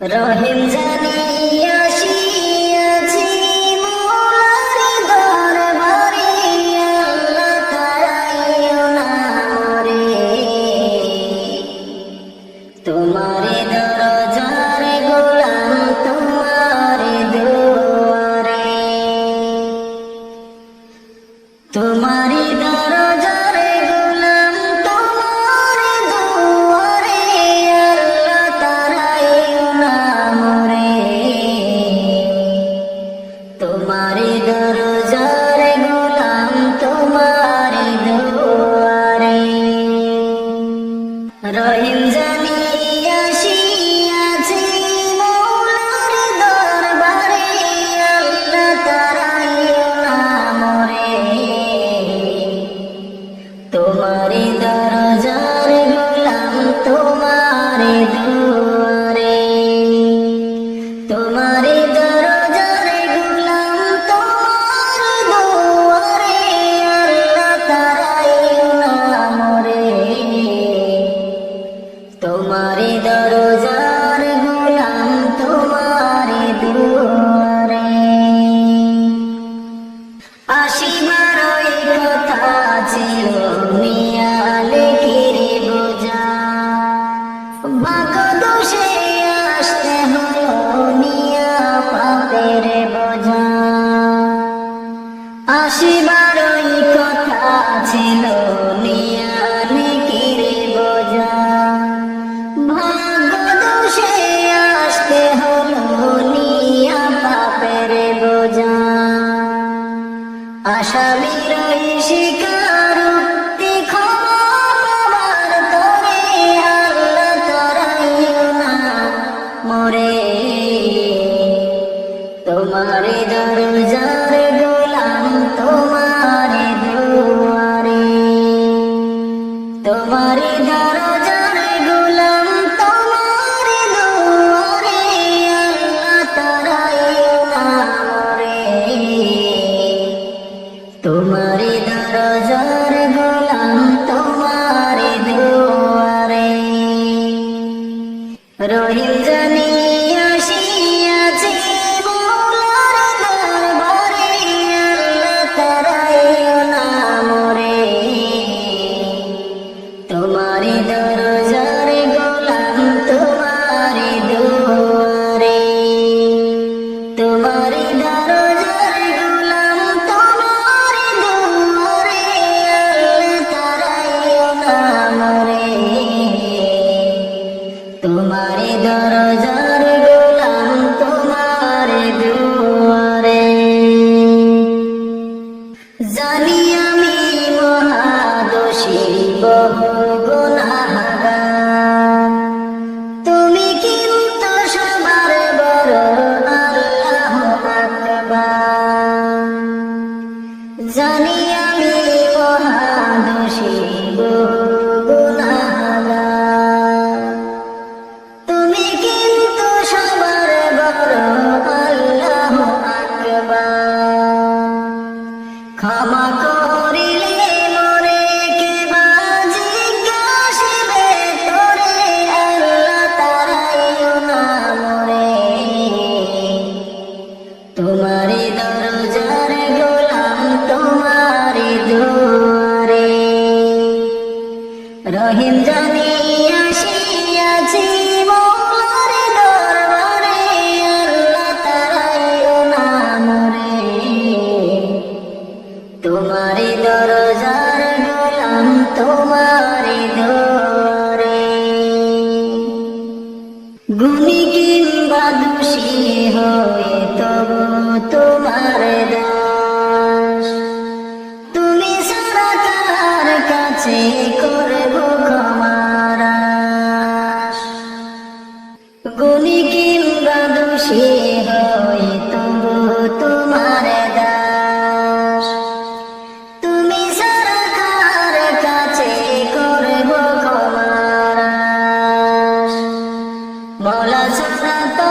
রহিম জানিয়া আসিয়াছি মৌলার দরবারে, আল্লাহ তারাইও না মরে। তোমারে দরজার গোলাম তোমারে দুয়ারে, তোমারি দরজার গোলাম তোমারে দুয়ারে, আল্লাহ তারাইও না মরে। তোমারি দরজার গোলাম তোমারে দুয়ারে। রহিম জানিয়া আসিয়াছি মৌলার দরবারে, আল্লাহ তারাইও না মরে। তোমারি দরজার গোলাম তোমারে দুয়ারে, তোমারি দরজার গোলাম তোমার দুয়ারে, আল্লাহ তারাইও না মরে। তোমারি দরজার গোলাম তোমারে দুয়ারে। আসিবারই কথা ছিল নিয়ালে কিরে বোঝা, ভাগ্য দোষে আসতে হলো নিয়া পাপের বোঝা। আসিবারই কথা ছিল নিয়ালে কিরে বোঝা, ভাগ্য দোষে আসতে হলো নিয়া পাপের বোঝা। আসামির স্বীকারোক্তি ক্ষমার তরে, আল্লাহ তারাইও না মরে। তোমারি দরজার গোলাম তোমারে দুয়ারে, তোমারি দরজার গোলাম তোমারে দুয়ারে, আল্লাহ তারাইও না মরে। তোমারি দরজার গোলাম তোমারে দুয়ারে। রহিম জানিয়া আসিয়াছি মৌলার দরবারে, আল্লাহ তারাইও না মরে। তোমারি দরজার গোলাম তোমারে দুয়ারে, তোমারি দরজার গোলাম তোমারে দুয়ারে, আল্লাহ তারাইও না মরে। তোমারি দরজার গোলাম তোমারে দুয়ারে। জানি আমি মহাদোষী বহু গুনাহগার, তুমি কিন্তু সবার বড় আল্লাহু আকবার। জানি আমি মহাদোষী বহু গুনাহগার, তুমি কিন্তু সবার বড় আল্লাহু আকবার। ক্ষমা করিলে মোরে কে বা জিজ্ঞাসিবে তোরে, আল্লাহ তারাইও না মরে। তোমারি দরজার গোলাম তোমারে দুয়ারে। রহিম জানিয়া আসিয়াছি মৌলার দরবারে, আল্লাহ তারাইও না মরে। তোমারি দরজার গোলাম তোমারে দুয়ারে। গুণী কিংবা দোষী হয়ে তবু তোমার দাস, তুমি ছাড়া কার কাছে করব ক্ষমার আশ। গুণী কিংবা দোষী হয়ে তবু তোমার দাস, তুমি ছাড়া কার কাছে করব ক্ষমার আশ। মওলা ছাড়া তো